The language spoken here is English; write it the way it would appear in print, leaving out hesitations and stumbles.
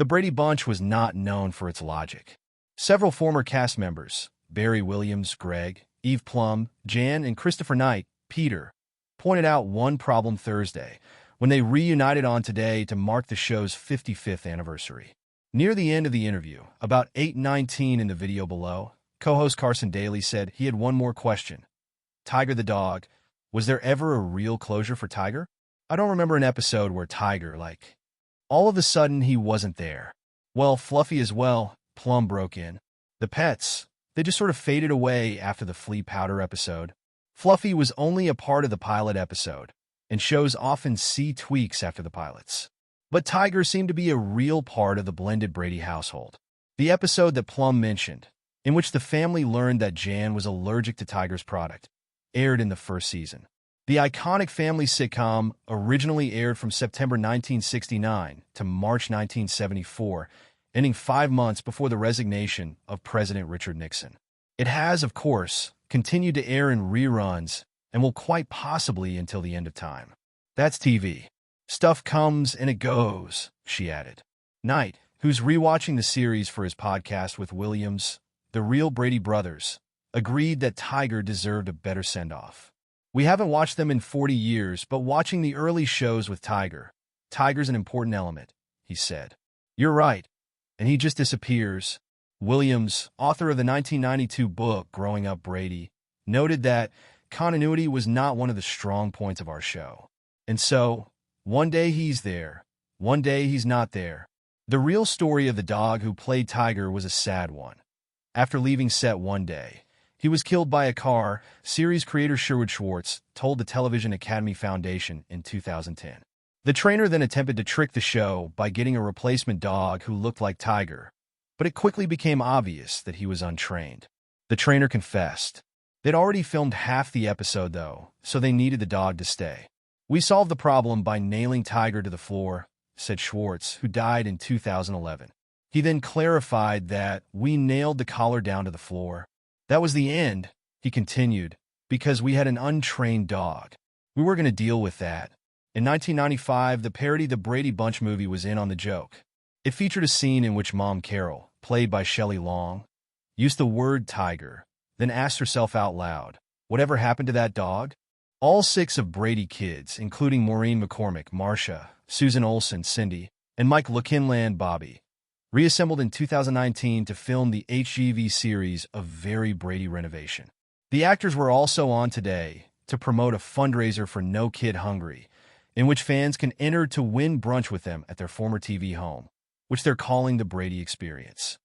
The Brady Bunch was not known for its logic. Several former cast members, Barry Williams, Greg, Eve Plum, Jan, and Christopher Knight, Peter, pointed out one problem Thursday when they reunited on Today to mark the show's 55th anniversary. Near the end of the interview, about 8:19 in the video below, co-host Carson Daly said he had one more question. Tiger the dog, was there ever a real closure for Tiger? I don't remember an episode where Tiger, all of a sudden he wasn't there. Well, Fluffy as well, Plum broke in. The pets, they just sort of faded away after the flea powder episode. Fluffy was only a part of the pilot episode, and shows often see tweaks after the pilots. But Tiger seemed to be a real part of the blended Brady household. The episode that Plum mentioned, in which the family learned that Jan was allergic to Tiger's product, aired in the first season. The iconic family sitcom originally aired from September 1969 to March 1974, ending 5 months before the resignation of President Richard Nixon. It has, of course, continued to air in reruns and will quite possibly until the end of time. That's TV. Stuff comes and it goes, she added. Knight, who's rewatching the series for his podcast with Williams, The Real Brady Brothers, agreed that Tiger deserved a better send-off. We haven't watched them in 40 years, but watching the early shows with Tiger's an important element, he said. You're right, and he just disappears. Williams, author of the 1992 book Growing Up Brady, noted that continuity was not one of the strong points of our show. And so, one day he's there, one day he's not there. The real story of the dog who played Tiger was a sad one. After leaving set one day, he was killed by a car, series creator Sherwood Schwartz told the Television Academy Foundation in 2010. The trainer then attempted to trick the show by getting a replacement dog who looked like Tiger, but it quickly became obvious that he was untrained. The trainer confessed. They'd already filmed half the episode, though, so they needed the dog to stay. We solved the problem by nailing Tiger to the floor, said Schwartz, who died in 2011. He then clarified that we nailed the collar down to the floor. That was the end, he continued, because we had an untrained dog. We were going to deal with that. In 1995, the parody The Brady Bunch movie was in on the joke. It featured a scene in which Mom Carol, played by Shelley Long, used the word Tiger, then asked herself out loud, whatever happened to that dog? All 6 of Brady kids, including Maureen McCormick, Marsha, Susan Olsen, Cindy, and Mike Lockinland, Bobby, reassembled in 2019 to film the HGV series A Very Brady Renovation. The actors were also on Today to promote a fundraiser for No Kid Hungry, in which fans can enter to win brunch with them at their former TV home, which they're calling the Brady Experience.